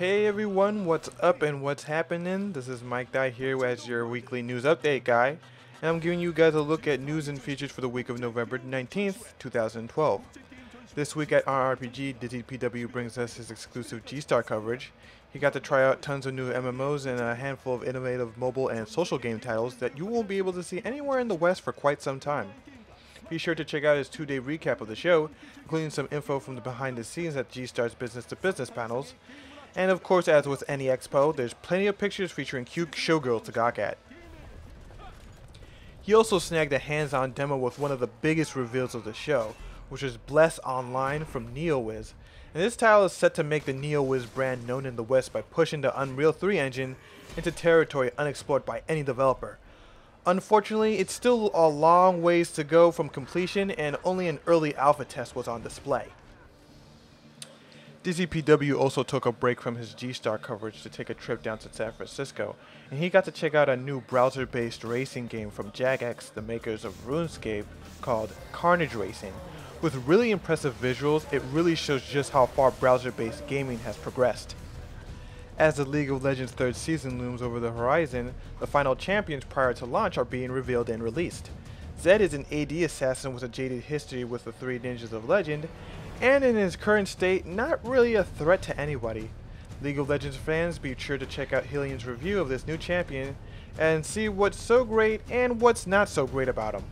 Hey everyone, what's up and what's happening? This is Mikedot here as your weekly news update guy, and I'm giving you guys a look at news and features for the week of November 19th, 2012. This week at OnRPG, ZED brings us his exclusive GStar coverage. He got to try out tons of new MMOs and a handful of innovative mobile and social game titles that you won't be able to see anywhere in the West for quite some time. Be sure to check out his 2-day recap of the show, including some info from the behind the scenes at GStar's business-to-business panels. And of course, as with any expo, there's plenty of pictures featuring cute showgirls to gawk at. He also snagged a hands-on demo with one of the biggest reveals of the show, which is Bless Online from NeoWiz. And this title is set to make the NeoWiz brand known in the West by pushing the Unreal 3 engine into territory unexplored by any developer. Unfortunately, it's still a long ways to go from completion, and only an early alpha test was on display. DZPW also took a break from his GStar coverage to take a trip down to San Francisco, and he got to check out a new browser-based racing game from Jagex, the makers of RuneScape, called Carnage Racing. With really impressive visuals, it really shows just how far browser-based gaming has progressed. As the League of Legends third season looms over the horizon, the final champions prior to launch are being revealed and released. ZED is an AD assassin with a jaded history with the three ninjas of legend, and in his current state, not really a threat to anybody. League of Legends fans, be sure to check out Helium's review of this new champion and see what's so great and what's not so great about him.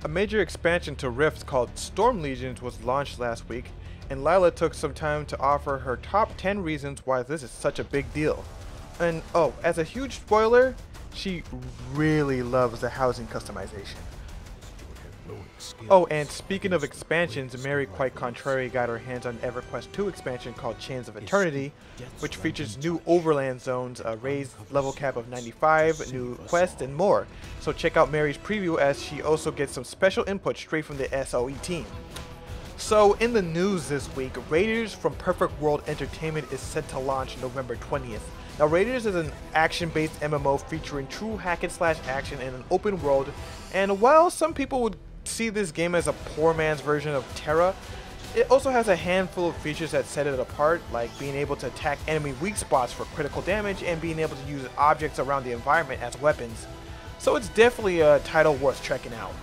A major expansion to Rift called Storm Legions was launched last week, and Lila took some time to offer her top 10 reasons why this is such a big deal. And oh, as a huge spoiler, she really loves the housing customization. Oh, and speaking of expansions, Mary quite contrary got her hands on Everquest 2 expansion called Chains of Eternity, which features new overland zones, a raised level cap of 95, a new quest, and more. So check out Mary's preview as she also gets some special input straight from the SOE team. So in the news this week, RaiderZ from Perfect World Entertainment is set to launch November 20th. Now RaiderZ is an action-based MMO featuring true hack-and-slash action in an open world, and while some people would see this game as a poor man's version of Terra, it also has a handful of features that set it apart, like being able to attack enemy weak spots for critical damage and being able to use objects around the environment as weapons. So it's definitely a title worth checking out.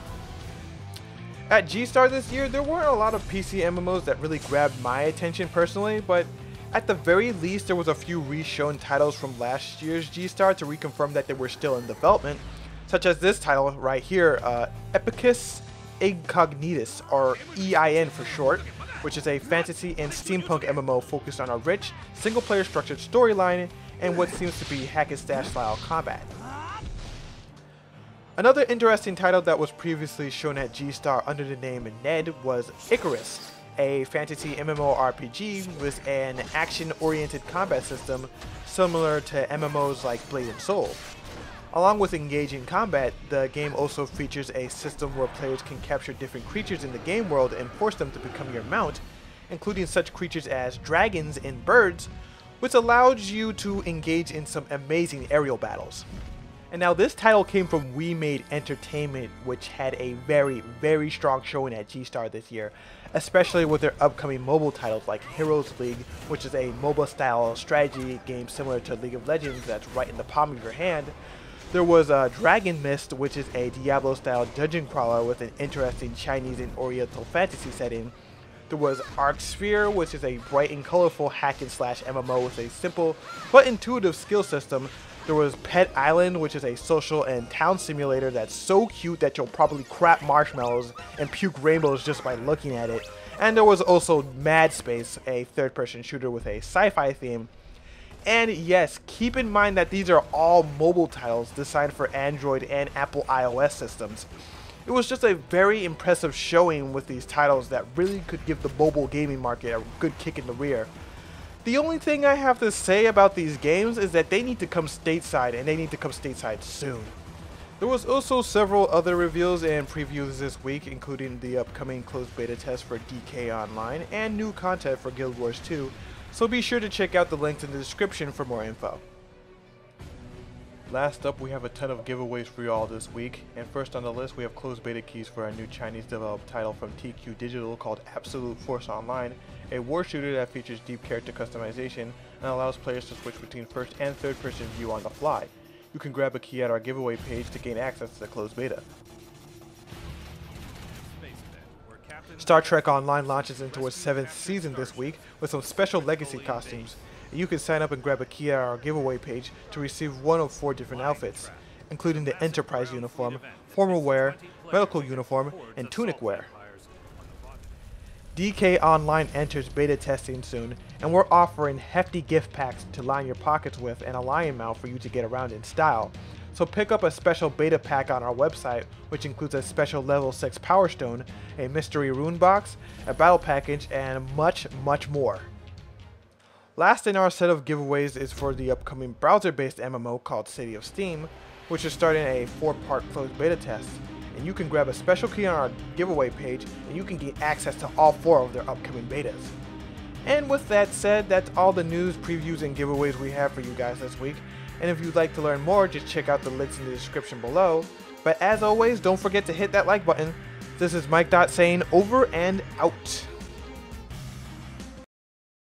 At GStar this year, there weren't a lot of PC MMOs that really grabbed my attention personally, but at the very least there was a few re-shown titles from last year's GStar to reconfirm that they were still in development, such as this title right here, Epicus Incognitus, or EIN for short, which is a fantasy and steampunk MMO focused on a rich, single-player structured storyline and what seems to be hack-and-slash style combat. Another interesting title that was previously shown at GStar under the name NED was Icarus, a fantasy MMORPG with an action-oriented combat system similar to MMOs like Blade and Soul. Along with engaging combat, the game also features a system where players can capture different creatures in the game world and force them to become your mount, including such creatures as dragons and birds, which allows you to engage in some amazing aerial battles. And now this title came from We Made Entertainment, which had a very strong showing at GStar this year, especially with their upcoming mobile titles like Heroes League, which is a MOBA style strategy game similar to League of Legends that's right in the palm of your hand. There was Dragon Mist, which is a Diablo-style dungeon crawler with an interesting Chinese and Oriental fantasy setting. There was Arc Sphere, which is a bright and colorful hack-and-slash MMO with a simple but intuitive skill system. There was Pet Island, which is a social and town simulator that's so cute that you'll probably crap marshmallows and puke rainbows just by looking at it. And there was also Mad Space, a third-person shooter with a sci-fi theme. And yes, keep in mind that these are all mobile titles designed for Android and Apple iOS systems. It was just a very impressive showing with these titles that really could give the mobile gaming market a good kick in the rear. The only thing I have to say about these games is that they need to come stateside, and they need to come stateside soon. There was also several other reveals and previews this week, including the upcoming closed beta test for DK Online and new content for Guild Wars 2, so be sure to check out the links in the description for more info. Last up, we have a ton of giveaways for you all this week, and first on the list we have closed beta keys for our new Chinese developed title from TQ Digital called Absolute Force Online, a war shooter that features deep character customization and allows players to switch between first and third person view on the fly. You can grab a key at our giveaway page to gain access to the closed beta. Star Trek Online launches into its 7th season this week with some special legacy costumes. You can sign up and grab a key at our giveaway page to receive one of 4 different outfits, including the Enterprise uniform, formal wear, medical uniform, and tunic wear. DK Online enters beta testing soon, and we're offering hefty gift packs to line your pockets with and a lion mount for you to get around in style. So pick up a special beta pack on our website, which includes a special level 6 Power Stone, a mystery rune box, a battle package, and much more. Last in our set of giveaways is for the upcoming browser-based MMO called City of Steam, which is starting a 4-part closed beta test. And you can grab a special key on our giveaway page, and you can get access to all 4 of their upcoming betas. And with that said, that's all the news, previews, and giveaways we have for you guys this week. And if you'd like to learn more, just check out the links in the description below. But as always, don't forget to hit that like button. This is Mikedot saying over and out.